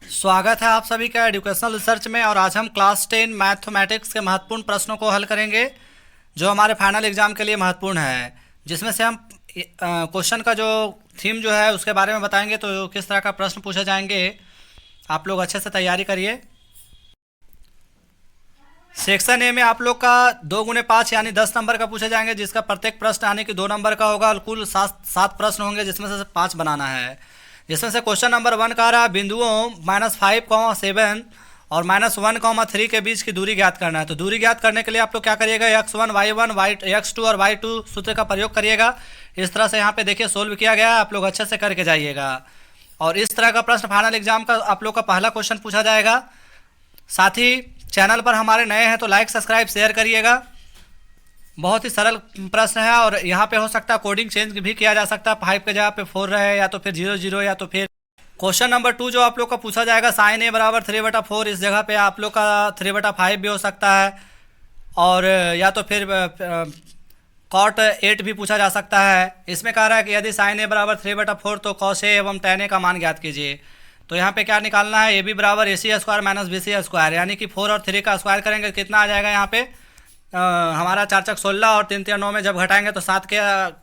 स्वागत है आप सभी का एजुकेशनल रिसर्च में। और आज हम क्लास 10 मैथमेटिक्स के महत्वपूर्ण प्रश्नों को हल करेंगे जो हमारे फाइनल एग्जाम के लिए महत्वपूर्ण है, जिसमें से हम क्वेश्चन का जो थीम जो है उसके बारे में बताएंगे। तो किस तरह का प्रश्न पूछे जाएंगे, आप लोग अच्छे से तैयारी करिए। सेक्शन ए में आप लोग का 2 × 5 यानी 10 नंबर का पूछे जाएंगे, जिसका प्रत्येक प्रश्न यानी कि 2 नंबर का होगा और कुल सात प्रश्न होंगे, जिसमें से 5 बनाना है। जिसमें से क्वेश्चन नंबर 1 का रहा बिंदुओं -5, 7 और -1, 3 के बीच की दूरी ज्ञात करना है। तो दूरी ज्ञात करने के लिए आप लोग क्या करिएगा, x1, y1, x2 और y2 सूत्र का प्रयोग करिएगा। इस तरह से यहाँ पे देखिए सोल्व किया गया है, आप लोग अच्छे से करके जाइएगा। और इस तरह का प्रश्न फाइनल एग्जाम का आप लोग का पहला क्वेश्चन पूछा जाएगा। साथ ही चैनल पर हमारे नए हैं तो लाइक सब्सक्राइब शेयर करिएगा। बहुत ही सरल प्रश्न है और यहाँ पे हो सकता है कोडिंग चेंज भी किया जा सकता है, 5 के जगह पे 4 रहे, या तो फिर 0 0, या तो फिर क्वेश्चन नंबर 2 जो आप लोग का पूछा जाएगा sin a = 3/4, इस जगह पे आप लोग का 3/5 भी हो सकता है। और या तो फिर cot 8 भी पूछा जा सकता है। इसमें कह रहा है कि यदि sin a = 3/4 तो cos a एवं tan a का मान ज्ञात कीजिए। तो यहाँ पे क्या निकालना है, ab = ac² - bc², यानी कि 4 और 3 का स्क्वायर करेंगे कितना आ जाएगा यहाँ पे, हमारा 4 × 16 और 3 × 9 में जब घटाएंगे तो 7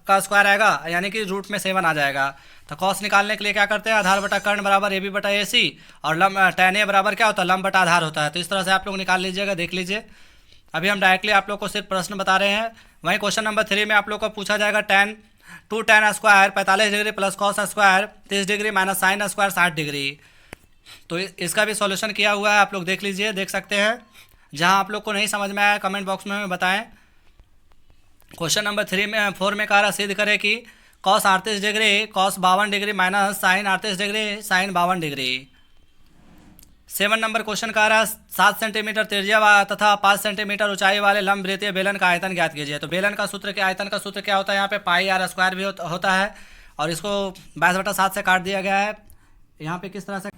का स्क्वायर आएगा, यानी कि रूट में 7 आ जाएगा। तो कॉस निकालने के लिए क्या करते हैं, आधार बटा कर्ण बराबर ab/ac और tan a बराबर क्या होता है, लंब बटा आधार होता है। तो इस तरह से आप लोग निकाल लीजिएगा, देख लीजिए। अभी हम डायरेक्टली आप लोग को सिर्फ प्रश्न बता रहे हैं। वहीं क्वेश्चन नंबर 3 में आप लोग को पूछा जाएगा tan 2tan² 45 degree plus cos² 30 degree minus sin² 60 degree. तो इसका भी सॉल्यूशन किया हुआ है, आप लोग देख लीजिए, देख सकते हैं। जहां आप लोग को नहीं समझ में आया कमेंट बॉक्स में हमें बताएं। क्वेश्चन नंबर 4 में कह रहा सिद्ध करें कि cos 38 degree cos 52 degree minus sin 38 degree sin 52 degree. 7 number question कह रहा 7 सेंटीमीटर त्रिज्या तथा 5 सेंटीमीटर ऊंचाई वाले लंब वृत्तीय बेलन का आयतन ज्ञात कीजिए। तो बेलन का सूत्र क्या, आयतन का सूत्र क्या होता है, यहाँ पे πr² भी होता है और इसको 22/7 से काट दिया गया है। यहाँ पे किस तरह से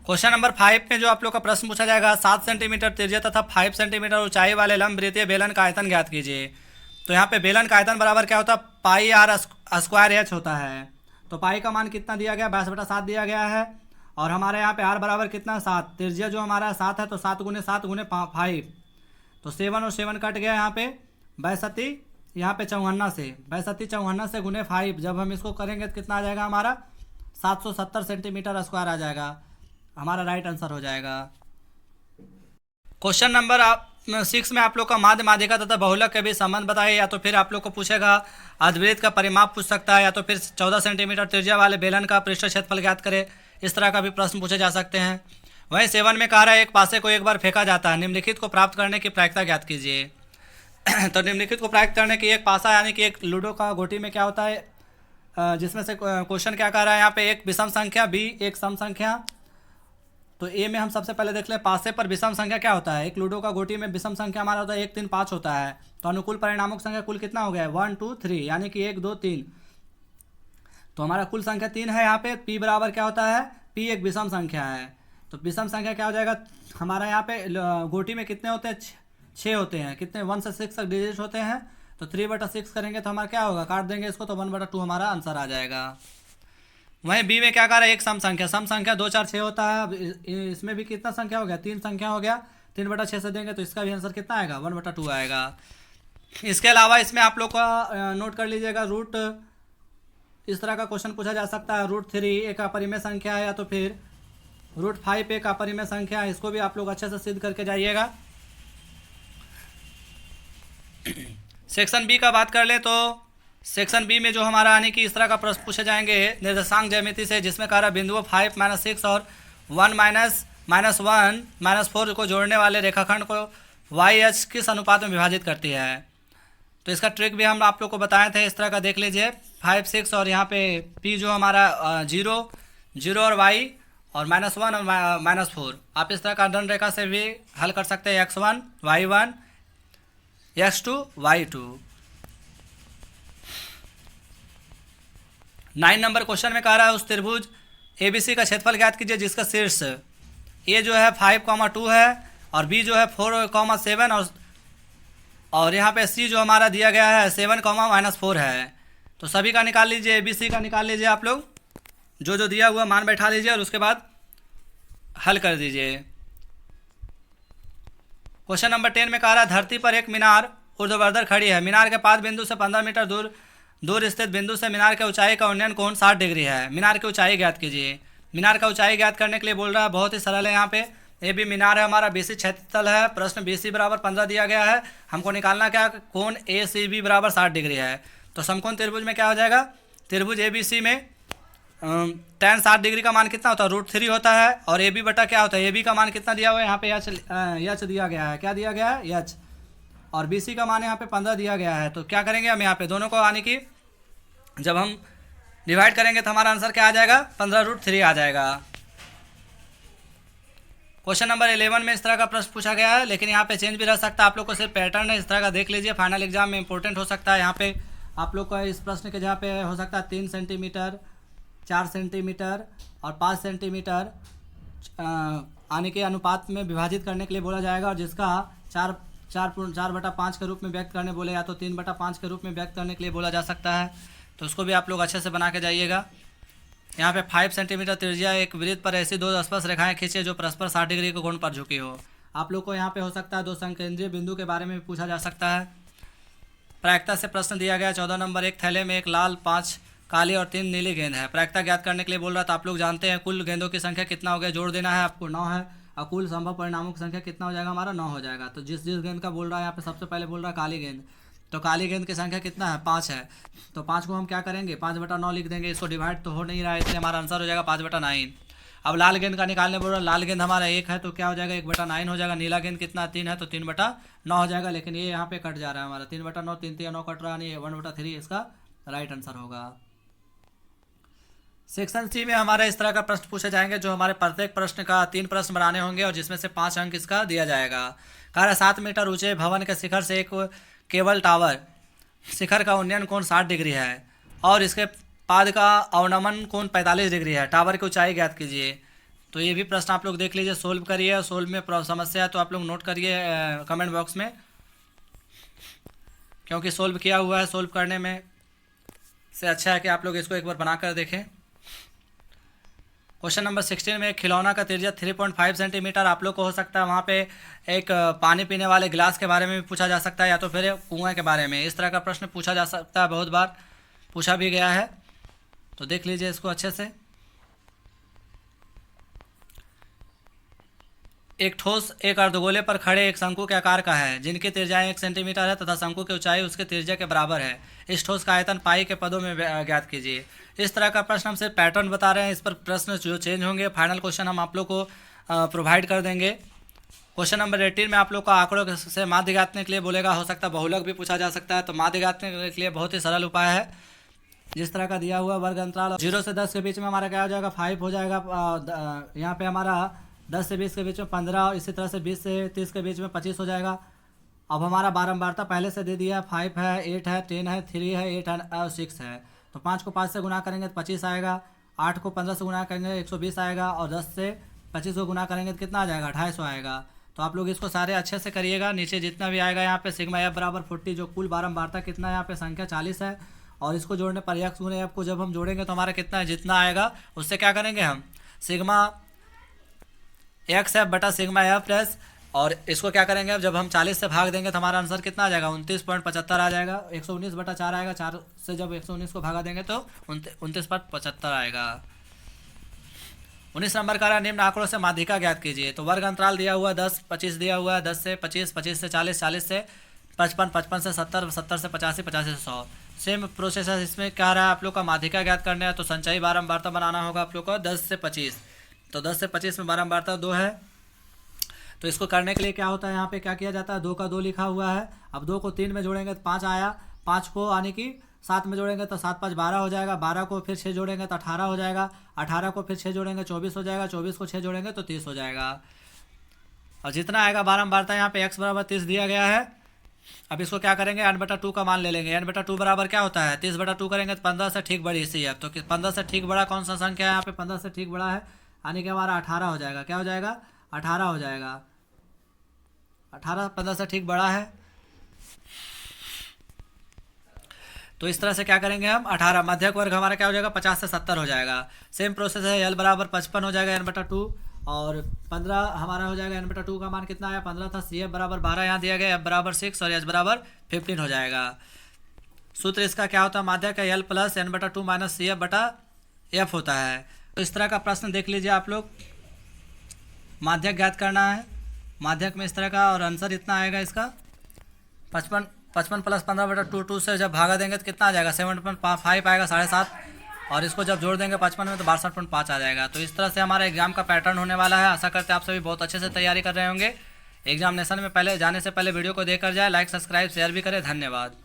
क्वेश्चन नंबर 5 में जो आप लोग का प्रश्न पूछा जाएगा 7 सेंटीमीटर त्रिज्या तथा 5 सेंटीमीटर ऊंचाई वाले लंब वृत्तीय बेलन का आयतन ज्ञात कीजिए। तो यहाँ पे बेलन का आयतन बराबर क्या होता है, πr² होता है। तो पाई का मान कितना दिया गया, 22/7 दिया गया है। और हमारे यहाँ पे r बराबर कितना, 7, त्रिज्या जो हमारा 7 है तो 7 × 7 × 5, तो 7 और 7 कट गया यहाँ पे, 62 यहाँ पे 54 से, 62 54 से × 5, जब हम इसको करेंगे तो कितना आ जाएगा हमारा 770 सेंटीमीटर स्क्वायर आ जाएगा, हमारा राइट आंसर हो जाएगा। क्वेश्चन नंबर 6 में आप लोग का माध्य माध्यिका तथा बहुलक के बीच संबंध बताइए। या तो फिर आप लोग को पूछेगा अर्धवृत्त का परिमाप पूछ सकता है, या तो फिर 14 सेंटीमीटर त्रिज्या वाले बेलन का पृष्ठ क्षेत्रफल ज्ञात करे, इस तरह का भी प्रश्न पूछे जा सकते हैं। वहीं 7 में कह रहा है एक पासे को एक बार फेंका जाता है, निम्नलिखित को प्राप्त करने की प्रायिकता ज्ञात कीजिए। तो निम्नलिखित को प्राप्त करने की एक पासा यानी कि एक लूडो का गोटी में क्या होता है, जिसमें से क्वेश्चन क्या कह रहा है यहाँ पे, एक विषम संख्या बी एक सम संख्या। तो ए में हम सबसे पहले देख लें पासे पर विषम संख्या क्या होता है। एक लूडो का गोटी में विषम संख्या हमारा होता है 1 3 5 होता है। तो अनुकूल परिणामों की संख्या कुल कितना हो गया है, 1 2 3, यानी कि 1 2 3। तो हमारा कुल संख्या 3 है। यहाँ पे p बराबर क्या होता है, p एक विषम संख्या है। तो विषम संख्या क्या हो जाएगा, हमारा यहाँ पे गोटी में कितने होते हैं, 6 होते हैं। कितने, 1 से 6 तक डिजिट होते हैं। तो 3/6 करेंगे तो हमारा क्या होगा, काट देंगे इसको तो 1/2 हमारा आंसर आ जाएगा। वहीं बी में क्या कर रहा है, एक सम संख्या 2 4 6 होता है। अब इसमें भी कितना संख्या हो गया, 3 संख्या हो गया। 3/6 से देंगे तो इसका भी आंसर कितना आएगा, 1/2 आएगा। इसके अलावा इसमें आप लोग का नोट कर लीजिएगा रूट, इस तरह का क्वेश्चन पूछा जा सकता है। √3 एक अपरिमेय संख्या है, या तो फिर √5 एक अपरिमेय संख्या है। इसको भी आप लोग अच्छे से सिद्ध करके जाइएगा। सेक्शन बी का बात कर ले तो सेक्शन बी में जो हमारा यानी कि इस तरह का प्रश्न पूछे जाएंगे निर्देशांक ज्यामिति से, जिसमें कह रहा बिंदुओं 5 - 6 और 1 -1 -4 को जोड़ने वाले रेखाखंड को YH किस अनुपात में विभाजित करती है। तो इसका ट्रिक भी हम आप लोग को बताए थे, इस तरह का देख लीजिए। 5 6 और यहाँ पे P जो हमारा 0 0 और Y और -1 और -4, आप इस तरह का दंड रेखा से भी हल कर सकते हैं। x1 y1 x2 y2। 9 number question में कह रहा है उस त्रिभुज ABC का क्षेत्रफल ज्ञात कीजिए जिसका शीर्ष A जो है 5,2 है और B जो है 4,7 और यहाँ पे C जो हमारा दिया गया है 7,-4 है। तो सभी का निकाल लीजिए, ABC का निकाल लीजिए आप लोग, जो दिया हुआ मान बैठा लीजिए और उसके बाद हल कर दीजिए। क्वेश्चन नंबर 10 में कह रहा है धरती पर एक मीनार ऊर्ध्वाधर खड़ी है। मीनार के पाद बिंदु से 15 मीटर दूर स्थित बिंदु से मीनार की ऊंचाई का उन्नयन कोण 60 डिग्री है। मीनार की ऊंचाई ज्ञात कीजिए। मीनार का ऊंचाई ज्ञात करने के लिए बोल रहा है, बहुत ही सरल है। यहाँ पे ए बी मीनार है हमारा, बीसी क्षैतिज तल है, प्रश्न बीसी बराबर 15 दिया गया है। हमको निकालना क्या, कोण ए सी बी बराबर 60 डिग्री है। तो समकोण त्रिभुज में क्या हो जाएगा, त्रिभुज ए बी सी में tan 60 डिग्री का मान कितना होता है, √3 होता है। और ए बी बटा क्या होता है, ए बी का मान कितना दिया हुआ है यहाँ पे, यच दिया गया है। क्या दिया गया है, यच। और बी सी का मान यहाँ पे 15 दिया गया है। तो क्या करेंगे हम यहाँ पे दोनों को, यानी कि जब हम डिवाइड करेंगे तो हमारा आंसर क्या आ जाएगा, 15√3 आ जाएगा। क्वेश्चन नंबर 11 में इस तरह का प्रश्न पूछा गया है, लेकिन यहाँ पे चेंज भी रह सकता है। आप लोग को सिर्फ पैटर्न है इस तरह का देख लीजिए, फाइनल एग्जाम में इंपॉर्टेंट हो सकता है। यहाँ पे आप लोग का इस प्रश्न के जहाँ पे हो सकता है 3 सेंटीमीटर, 4 सेंटीमीटर और 5 सेंटीमीटर आने के अनुपात में विभाजित करने के लिए बोला जाएगा, और जिसका 4/5 के रूप में व्यक्त करने बोले, या तो 3/5 के रूप में व्यक्त करने के लिए बोला जा सकता है। तो उसको भी आप लोग अच्छे से बना के जाइएगा। यहाँ पे 5 सेंटीमीटर त्रिज्या एक वृत्त पर ऐसी 2 स्पर्श रेखाएं खींचे जो परस्पर 60 डिग्री के कोण पर झुकी हो। आप लोग को यहाँ पे हो सकता है 2 संकेंद्रीय बिंदु के बारे में पूछा जा सकता है। प्रायिकता से प्रश्न दिया गया 14 नंबर, एक थैले में 1 लाल, 5 काली और 3 नीली गेंद है। प्रायिकता ज्ञात करने के लिए बोल रहा था। आप लोग जानते हैं कुल गेंदों की संख्या कितना हो गया, जोड़ देना है आपको, 9 है। और कुल संभव परिणामों की संख्या कितना हो जाएगा हमारा, 9 हो जाएगा। तो जिस गेंद का बोल रहा है यहाँ पे सबसे पहले बोल रहा है काली गेंद, तो काली गेंद की संख्या कितना है, 5 है। तो 5 को हम क्या करेंगे, 5/9 लिख देंगे। इसको डिवाइड तो हो नहीं रहा है, इसलिए हमारा आंसर हो जाएगा 5/9। अब लाल गेंद का निकालने बोल रहा है, लाल गेंद हमारा 1 है तो क्या हो जाएगा, 1/9 हो जाएगा। नीला गेंद कितना, 3 है तो 3/9 हो जाएगा। लेकिन ये यहाँ पे कट जा रहा है हमारा, 3/9, 3 3 9 कट रहा है, 1/3 इसका राइट आंसर होगा। सेक्शन सी में हमारे इस तरह का प्रश्न पूछे जाएंगे, जो हमारे प्रत्येक प्रश्न का 3 प्रश्न बनाने होंगे और जिसमें से 5 अंक इसका दिया जाएगा। कह रहा है 7 मीटर ऊंचे भवन के शिखर से एक केबल टावर शिखर का उन्नयन कोण 60 डिग्री है और इसके पाद का अवनमन कोण 45 डिग्री है। टावर की ऊंचाई ज्ञात कीजिए। तो ये भी प्रश्न आप लोग देख लीजिए, सोल्व करिए। सोल्व में समस्या है तो आप लोग नोट करिए कमेंट बॉक्स में, क्योंकि सोल्व किया हुआ है। सोल्व करने में से अच्छा है कि आप लोग इसको एक बार बनाकर देखें। क्वेश्चन नंबर 16 में खिलौना का त्रिज्या 3.5 सेंटीमीटर। आप लोग को हो सकता है वहाँ पे एक पानी पीने वाले गिलास के बारे में भी पूछा जा सकता है, या तो फिर कुएं के बारे में। इस तरह का प्रश्न पूछा जा सकता है, बहुत बार पूछा भी गया है। तो देख लीजिए इसको अच्छे से। एक ठोस एक अर्धगोले पर खड़े एक शंकु के आकार का है, जिनकी त्रिज्या 1 सेंटीमीटर है तथा शंकु की ऊंचाई उसके त्रिज्या के बराबर है। इस ठोस का आयतन पाई के पदों में ज्ञात कीजिए। इस तरह का प्रश्न हम सिर्फ पैटर्न बता रहे हैं, इस पर प्रश्न जो चेंज होंगे फाइनल क्वेश्चन हम आप लोग को प्रोवाइड कर देंगे। क्वेश्चन नंबर 18 में आप लोग को आंकड़ों से माध्य ज्ञातने के लिए बोलेगा, हो सकता है बहुलक भी पूछा जा सकता है। तो माध्य ज्ञातने के लिए बहुत ही सरल उपाय है, जिस तरह का दिया हुआ वर्ग अंतराल 0 से 10 के बीच में हमारा क्या हो जाएगा, 5 हो जाएगा। यहाँ पे हमारा 10 से 20 के बीच में 15, इसी तरह से 20 से 30 के बीच में 25 हो जाएगा। अब हमारा बारंबारता पहले से दे दिया, 5 है, 8 है, 10 है, 3 है, 8 है और 6 है। तो 5 को 5 से गुना करेंगे तो 25 आएगा। 8 को 15 से गुना करेंगे 120 आएगा। और 10 से 25 को गुना करेंगे तो कितना आ जाएगा, 250 आएगा। तो आप लोग इसको सारे अच्छे से करिएगा। नीचे जितना भी आएगा यहाँ पे सिग्मा एफ बराबर 40, जो कुल बारंबारता कितना है यहाँ पे संख्या 40 है। और इसको जोड़ने पर एक्स गुने एफ को जब हम जोड़ेंगे तो हमारा कितना है, जितना आएगा उससे क्या करेंगे हम, सिग्मा एक्स एफ बटा सिग्मा एफ प्लस, और इसको क्या करेंगे अब जब हम 40 से भाग देंगे तो हमारा आंसर कितना आ जाएगा, 29.75 आ जाएगा। 119/4 आएगा, 4 से जब 119 को भागा देंगे तो 29.75 आएगा। 19 नंबर का निम्न आंकड़ों से माध्यिका ज्ञात कीजिए। तो वर्ग अंतराल दिया हुआ 10, 25 दिया हुआ है, 10 से 25, 25 से 40, 40 से 55, 55 से 70, 70 से 85, 85 से 100। सेम प्रोसेस है, इसमें क्या रहा है आप लोग का माध्यिका ज्ञात करना है। तो संचयी बारंबारता बनाना होगा आप लोग को 10 से 25। तो 10 से 25 में बारंबारता 2 है। तो इसको करने के लिए क्या होता है, यहाँ पे क्या किया जाता है, 2 का 2 लिखा हुआ है। अब 2 को 3 में जोड़ेंगे तो 5 आया। 5 को यानी कि 7 में जोड़ेंगे तो 7 5 12 हो जाएगा। 12 को फिर 6 जोड़ेंगे तो 18 हो जाएगा। 18 को फिर 6 जोड़ेंगे 24 हो जाएगा। 24 को 6 जोड़ेंगे तो 30 हो जाएगा। और जितना आएगा बारंबारता यहाँ पे x बराबर 30 दिया गया है। अब इसको क्या करेंगे, n/2 का मान ले लेंगे। n/2 बराबर क्या होता है, 30/2 करेंगे तो 15 से ठीक बड़ी सी है। तो 15 से ठीक बड़ा कौन सा संख्या है, यहाँ पे 15 से ठीक बड़ा है, यानी कि हमारा 18 हो जाएगा। क्या हो जाएगा, 18 हो जाएगा। 18 15 से ठीक बड़ा है। तो इस तरह से क्या करेंगे हम, 18 मध्यक वर्ग हमारा क्या हो जाएगा, 50 से 70 हो जाएगा। सेम प्रोसेस है, l बराबर 55 हो जाएगा n/2, और 15 हमारा हो जाएगा n/2 का मान कितना आया 15 था। सी एफ बराबर 12 यहाँ दिया गया, एफ बराबर 6 और एच बराबर 15 हो जाएगा। सूत्र इसका क्या होता है, माध्यक का L plus n/2 minus C F बटा एफ होता है। तो इस तरह का प्रश्न देख लीजिए आप लोग, माध्यक ज्ञात करना है, माध्यक में इस तरह का, और आंसर इतना आएगा इसका 55 प्लस 15/2, 2 से जब भागा देंगे तो कितना आ जाएगा 7.5 आएगा, 7.5, और इसको जब जोड़ देंगे 55 में तो 62.5 आ जाएगा। तो इस तरह से हमारा एग्जाम का पैटर्न होने वाला है। आशा करते हैं आप सभी बहुत अच्छे से तैयारी कर रहे होंगे। एग्जामिनेशन में पहले जाने से पहले वीडियो को देखकर जाए, लाइक सब्सक्राइब शेयर भी करें। धन्यवाद।